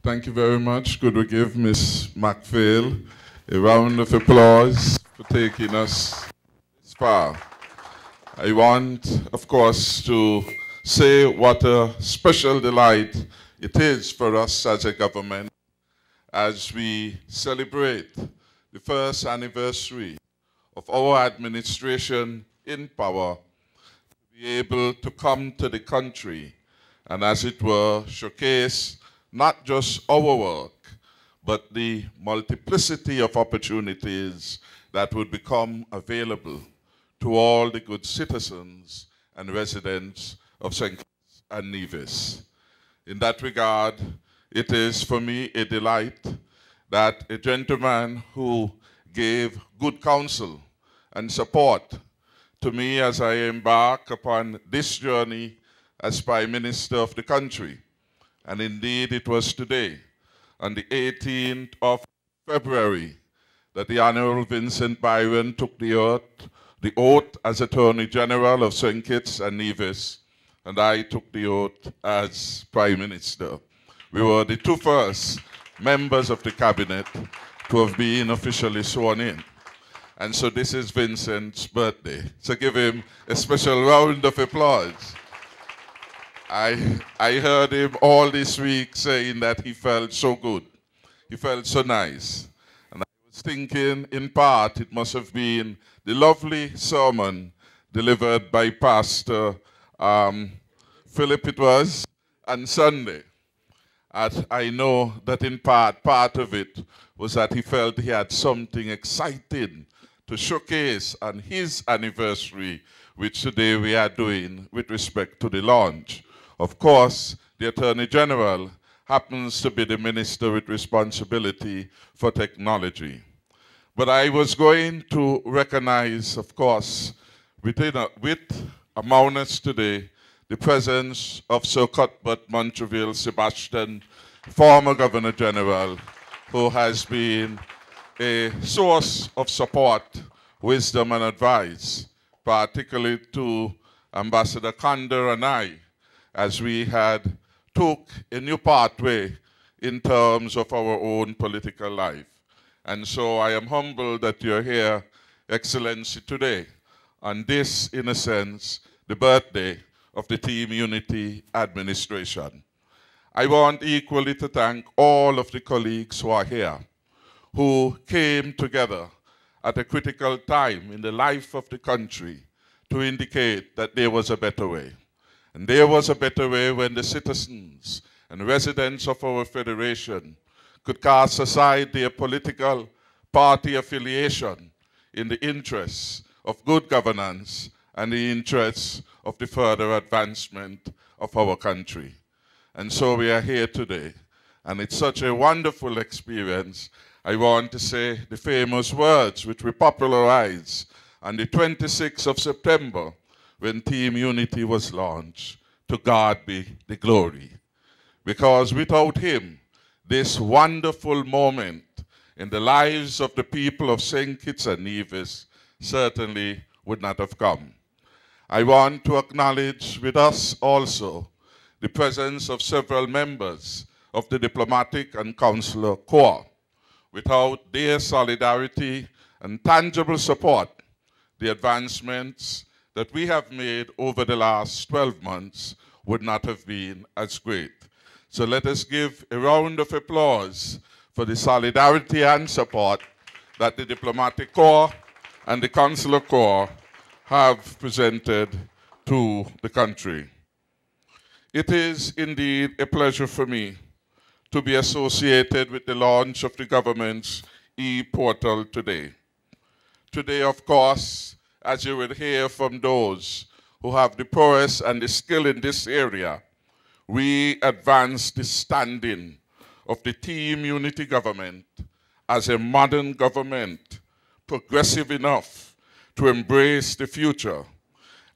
Thank you very much. Could we give Ms. McPhail a round of applause for taking us this far? I want, of course, to say what a special delight it is for us as a government as we celebrate the first anniversary of our administration in power, to be able to come to the country and, as it were, showcase not just our work, but the multiplicity of opportunities that would become available to all the good citizens and residents of St. Kitts and Nevis. In that regard, it is for me a delight that a gentleman who gave good counsel and support to me as I embark upon this journey as Prime Minister of the country. And indeed, it was today, on the 18th of February, that the Honorable Vincent Byron took the oath as Attorney General of St. Kitts and Nevis, and I took the oath as Prime Minister. We were the two first members of the cabinet to have been officially sworn in. And so this is Vincent's birthday. So give him a special round of applause. I heard him all this week saying that he felt so good. He felt so nice. And I was thinking, in part, it must have been the lovely sermon delivered by Pastor Philip, it was, on Sunday. And I know that in part of it was that he felt he had something exciting to showcase on his anniversary, which today we are doing with respect to the launch. Of course, the Attorney General happens to be the minister with responsibility for technology. But I was going to recognize, of course, with among us today, the presence of Sir Cuthbert Montrevel Sebastian, former Governor General, who has been a source of support, wisdom, and advice, particularly to Ambassador Kander and I, as we had took a new pathway in terms of our own political life. And so I am humbled that you're here, Excellency, today, on this, in a sense, the birthday of the Team Unity administration. I want equally to thank all of the colleagues who are here, who came together at a critical time in the life of the country to indicate that there was a better way. And there was a better way when the citizens and residents of our federation could cast aside their political party affiliation in the interests of good governance and the interests of the further advancement of our country. And so we are here today, and it's such a wonderful experience. I want to say the famous words which we popularized on the 26th of September when Team Unity was launched: to God be the glory. Because without him, this wonderful moment in the lives of the people of St. Kitts and Nevis certainly would not have come. I want to acknowledge with us also the presence of several members of the Diplomatic and Consular Corps. Without their solidarity and tangible support, the advancements that we have made over the last 12 months would not have been as great. So let us give a round of applause for the solidarity and support that the Diplomatic Corps and the Consular Corps have presented to the country. It is indeed a pleasure for me to be associated with the launch of the government's e-portal today. Today, of course, as you will hear from those who have the prowess and the skill in this area, we advance the standing of the Team Unity government as a modern government, progressive enough to embrace the future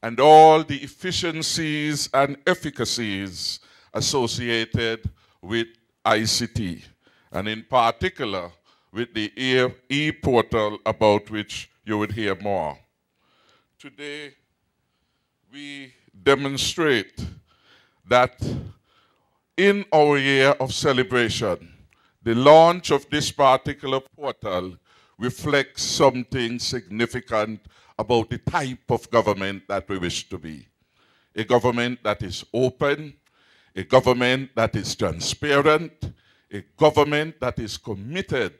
and all the efficiencies and efficacies associated with ICT, and in particular with the e-portal about which you would hear more. Today, we demonstrate that In our year of celebration, the launch of this particular portal reflects something significant about the type of government that we wish to be. A government that is open, a government that is transparent, a government that is committed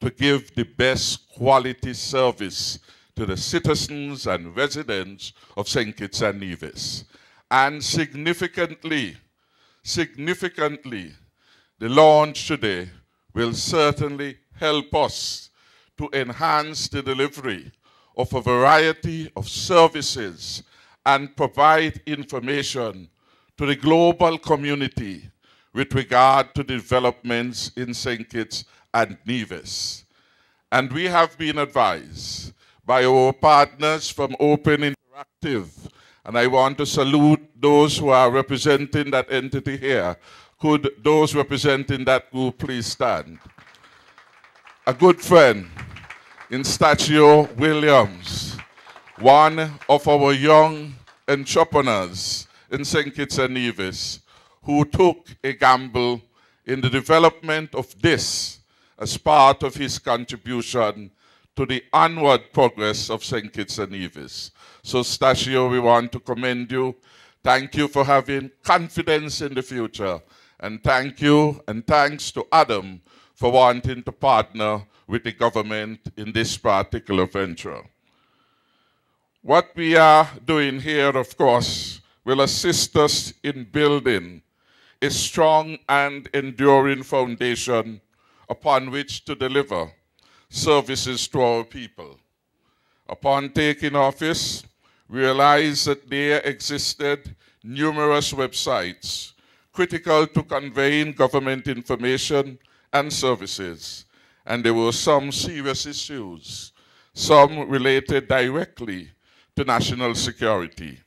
to give the best quality service to the citizens and residents of St. Kitts and Nevis. And significantly, the launch today will certainly help us to enhance the delivery of a variety of services and provide information to the global community with regard to developments in St. Kitts and Nevis. And we have been advised by our partners from Open Interactive, and I want to salute those who are representing that entity here. Could those representing that group please stand? A good friend, Instachio Williams, one of our young entrepreneurs in St. Kitts and Nevis, who took a gamble in the development of this as part of his contribution to the onward progress of St. Kitts and Nevis. So, Stachio, we want to commend you. Thank you for having confidence in the future. And thank you and thanks to Adam for wanting to partner with the government in this particular venture. What we are doing here, of course, will assist us in building a strong and enduring foundation upon which to deliver services to our people. Upon taking office, we realized that there existed numerous websites critical to conveying government information and services, and there were some serious issues, some related directly to national security.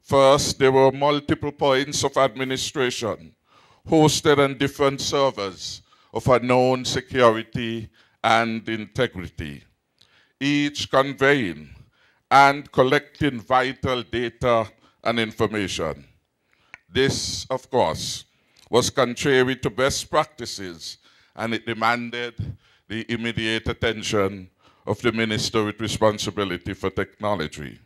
First, there were multiple points of administration hosted on different servers of unknown security and integrity, each conveying and collecting vital data and information. This, of course, was contrary to best practices, and it demanded the immediate attention of the Minister with responsibility for technology.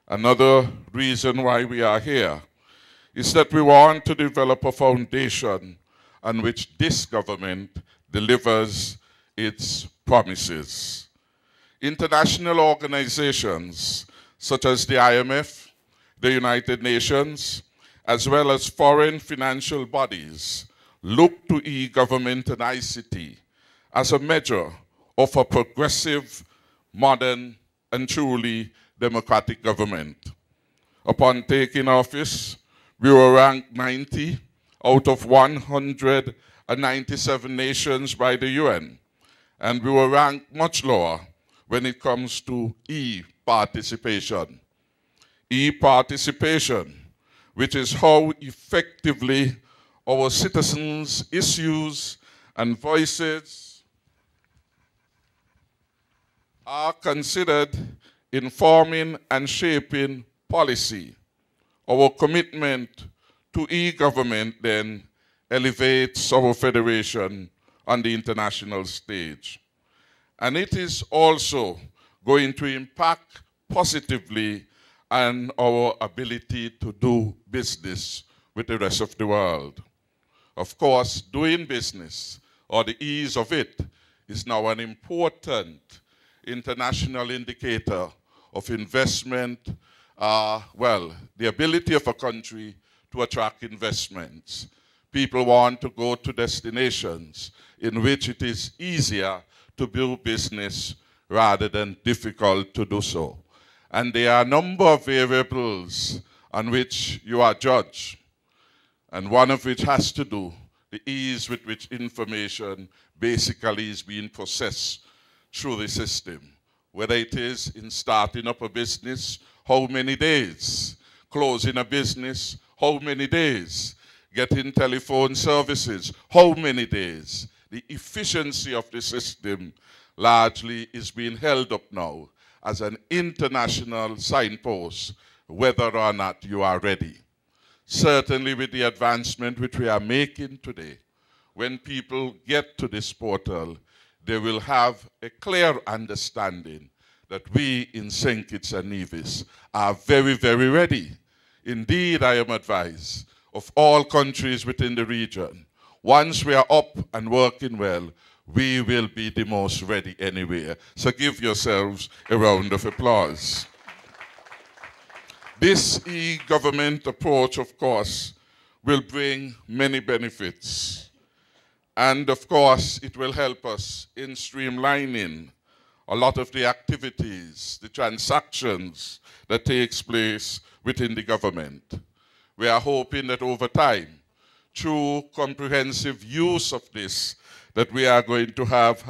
Another reason why we are here is that we want to develop a foundation on which this government delivers its promises. International organizations such as the IMF, the United Nations, as well as foreign financial bodies look to e-government and ICT as a measure of a progressive, modern, and truly democratic government. Upon taking office, we were ranked 90 out of 197 nations by the UN, and we were ranked much lower when it comes to e-participation. E-participation, which is how effectively our citizens' issues and voices are considered in forming and shaping policy. Our commitment to e-government then elevates our federation on the international stage. And it is also going to impact positively on our ability to do business with the rest of the world. Of course, doing business, or the ease of it, is now an important international indicator of investment, the ability of a country to attract investments. People want to go to destinations in which it is easier to do business rather than difficult to do so. And there are a number of variables on which you are judged, and one of which has to do the ease with which information basically is being processed through the system. Whether it is in starting up a business, how many days? Closing a business, how many days? Getting telephone services, how many days? The efficiency of the system largely is being held up now as an international signpost, whether or not you are ready. certainly with the advancement which we are making today, when people get to this portal, they will have a clear understanding that we in St. Kitts and Nevis are very, very ready. Indeed, I am advised of all countries within the region, once we are up and working well, we will be the most ready anywhere. So give yourselves a round of applause. This e-government approach, of course, will bring many benefits. And of course, it will help us in streamlining a lot of the activities, the transactions that takes place within the government. We are hoping that over time, through comprehensive use of this, that we are going to have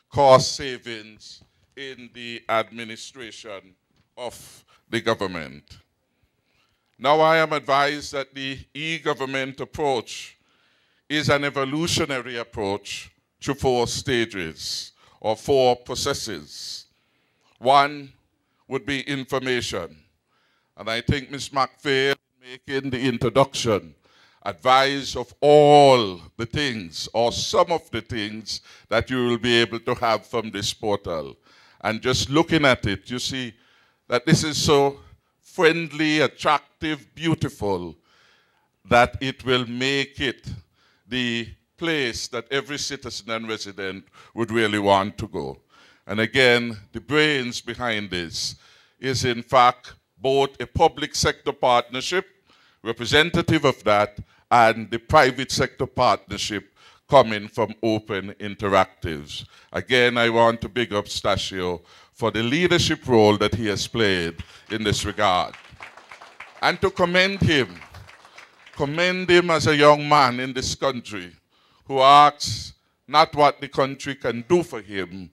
cost savings in the administration of the government. Now I am advised that the e-government approach is an evolutionary approach to 4 stages or 4 processes. One would be information. And I think Ms. McPhail, making the introduction, advised of all the things or some of the things that you will be able to have from this portal. And just looking at it, you see that this is so friendly, attractive, beautiful, that it will make it the place that every citizen and resident would really want to go. And again, the brains behind this is in fact both a public sector partnership, representative of that, and the private sector partnership coming from Open Interactives. Again, I want to big up Stachio for the leadership role that he has played in this regard. And to commend him as a young man in this country who asks not what the country can do for him,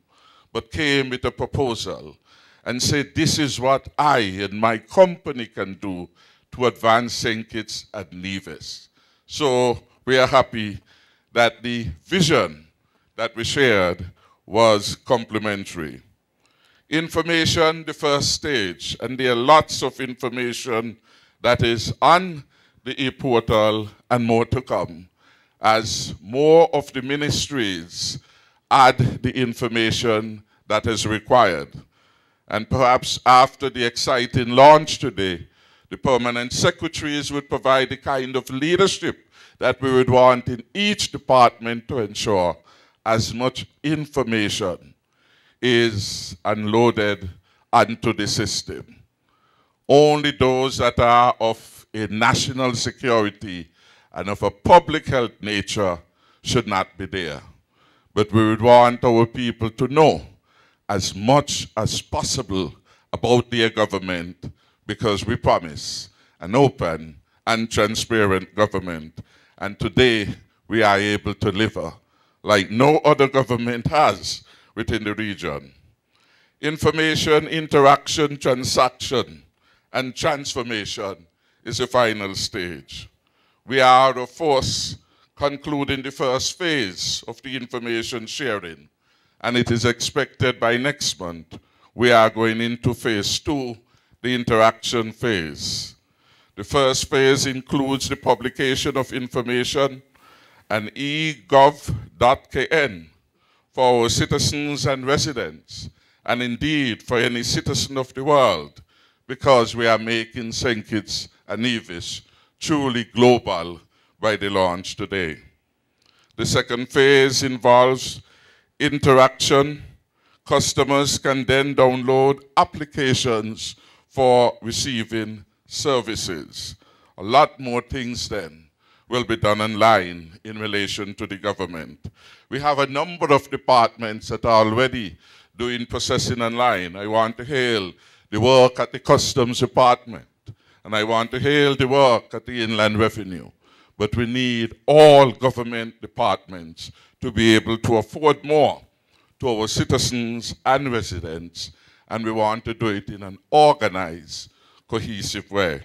but came with a proposal and said, this is what I and my company can do to advance St. Kitts and Nevis. So we are happy that the vision that we shared was complementary. Information, the first stage, and there are lots of information that is on the e-portal and more to come as more of the ministries add the information that is required. And perhaps after the exciting launch today, the permanent secretaries would provide the kind of leadership that we would want in each department to ensure as much information is unloaded onto the system. Only those that are of a national security and of a public health nature should not be there. But we would want our people to know as much as possible about their government, because we promise an open and transparent government. And today we are able to deliver like no other government has within the region. Information, interaction, transaction, and transformation is the final stage. We are, of course, concluding the first phase of the information sharing, and it is expected by next month we are going into phase 2, the interaction phase. The first phase includes the publication of information and egov.kn for our citizens and residents, and indeed for any citizen of the world, because we are making St. Kitts and Nevis truly global by the launch today. The second phase involves interaction. Customers can then download applications for receiving services. A lot more things then will be done online in relation to the government. We have a number of departments that are already doing processing online. I want to hail the work at the Customs Department, and I want to hail the work at the Inland Revenue. But we need all government departments to be able to afford more to our citizens and residents, and we want to do it in an organized, cohesive way.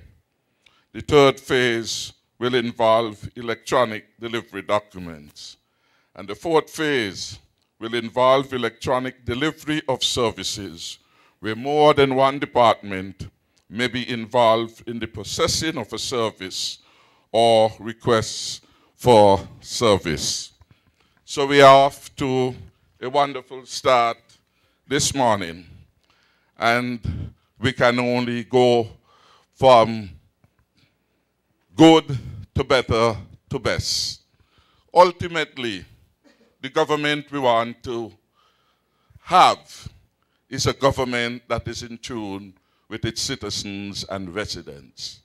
The third phase will involve electronic delivery documents. And the fourth phase will involve electronic delivery of services, where more than one department may be involved in the processing of a service or requests for service. So we are off to a wonderful start this morning, and we can only go from good to better to best. Ultimately, the government we want to have is a government that is in tune with its citizens and residents.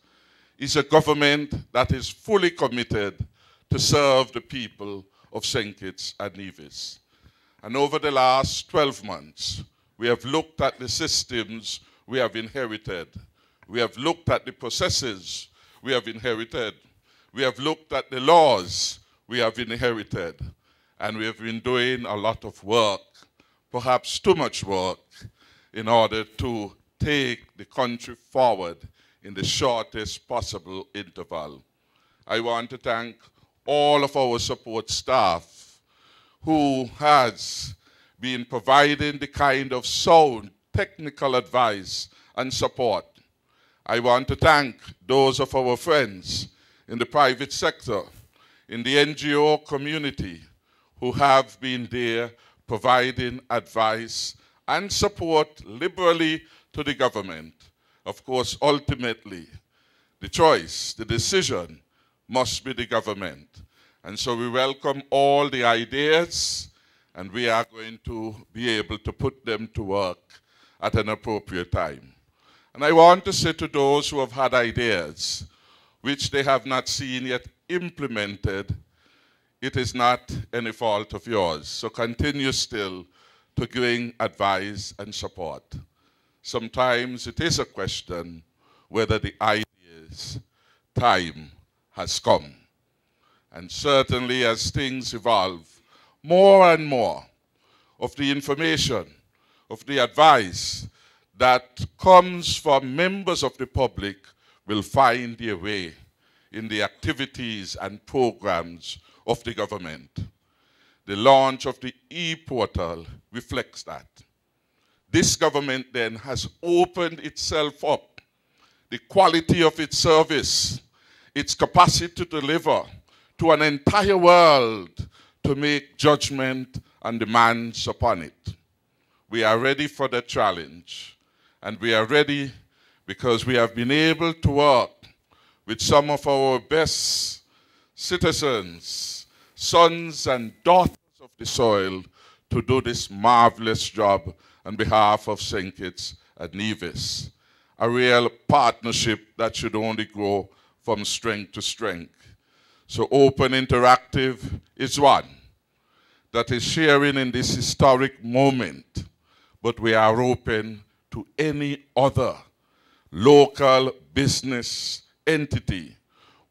It's a government that is fully committed to serve the people of St. Kitts and Nevis. And over the last 12 months, we have looked at the systems we have inherited. We have looked at the processes we have inherited. We have looked at the laws we have inherited. And we have been doing a lot of work, perhaps too much work, in order to take the country forward in the shortest possible interval. I want to thank all of our support staff who has been providing the kind of sound technical advice and support. I want to thank those of our friends in the private sector, in the NGO community, who have been there providing advice and support liberally to the government. Of course, ultimately, the choice, the decision must be the government. And so we welcome all the ideas, and we are going to be able to put them to work at an appropriate time. And I want to say to those who have had ideas which they have not seen yet implemented, it is not any fault of yours. So continue still to bring advice and support. Sometimes it is a question whether the ideas time has come. And certainly as things evolve, more and more of the information, of the advice that comes from members of the public will find their way in the activities and programs of the government. The launch of the e-portal reflects that. This government then has opened itself up, the quality of its service, its capacity to deliver to an entire world to make judgment and demands upon it. We are ready for the challenge, and we are ready because we have been able to work with some of our best citizens, sons and daughters of the soil, to do this marvelous job on behalf of St. Kitts and Nevis. A real partnership that should only grow from strength to strength. So Open Interactive is one that is sharing in this historic moment, but we are open to any other local business entity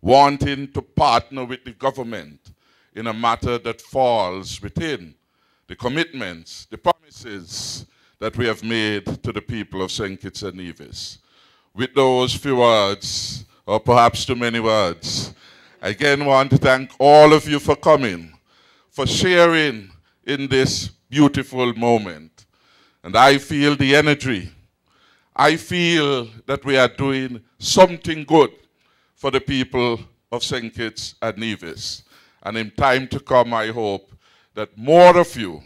wanting to partner with the government in a matter that falls within the commitments, the promises that we have made to the people of St. Kitts and Nevis. With those few words, or perhaps too many words, I again want to thank all of you for coming, for sharing in this beautiful moment. And I feel the energy. I feel that we are doing something good for the people of St. Kitts and Nevis. And in time to come, I hope that more of you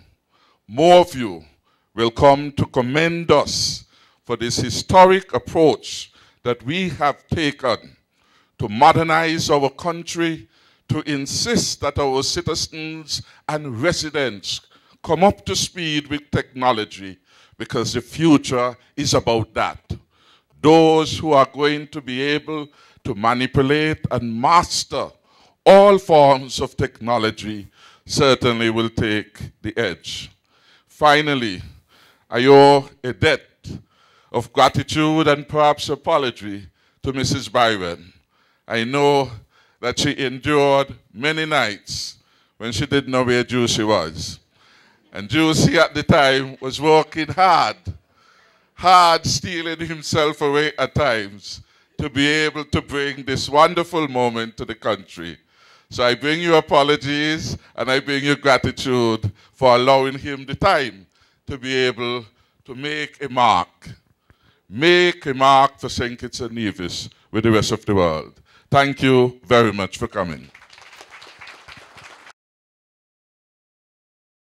will come to commend us for this historic approach that we have taken to modernize our country, to insist that our citizens and residents come up to speed with technology, because the future is about that. Those who are going to be able to manipulate and master all forms of technology certainly will take the edge. Finally, I owe a debt of gratitude and perhaps apology to Mrs. Byron. I know that she endured many nights when she didn't know where Juicy was. And Juicy at the time was working hard, stealing himself away at times to be able to bring this wonderful moment to the country. So I bring you apologies and I bring you gratitude for allowing him the time to be able to make a mark make a mark for St. Kitts and Nevis with the rest of the world. Thank you very much for coming.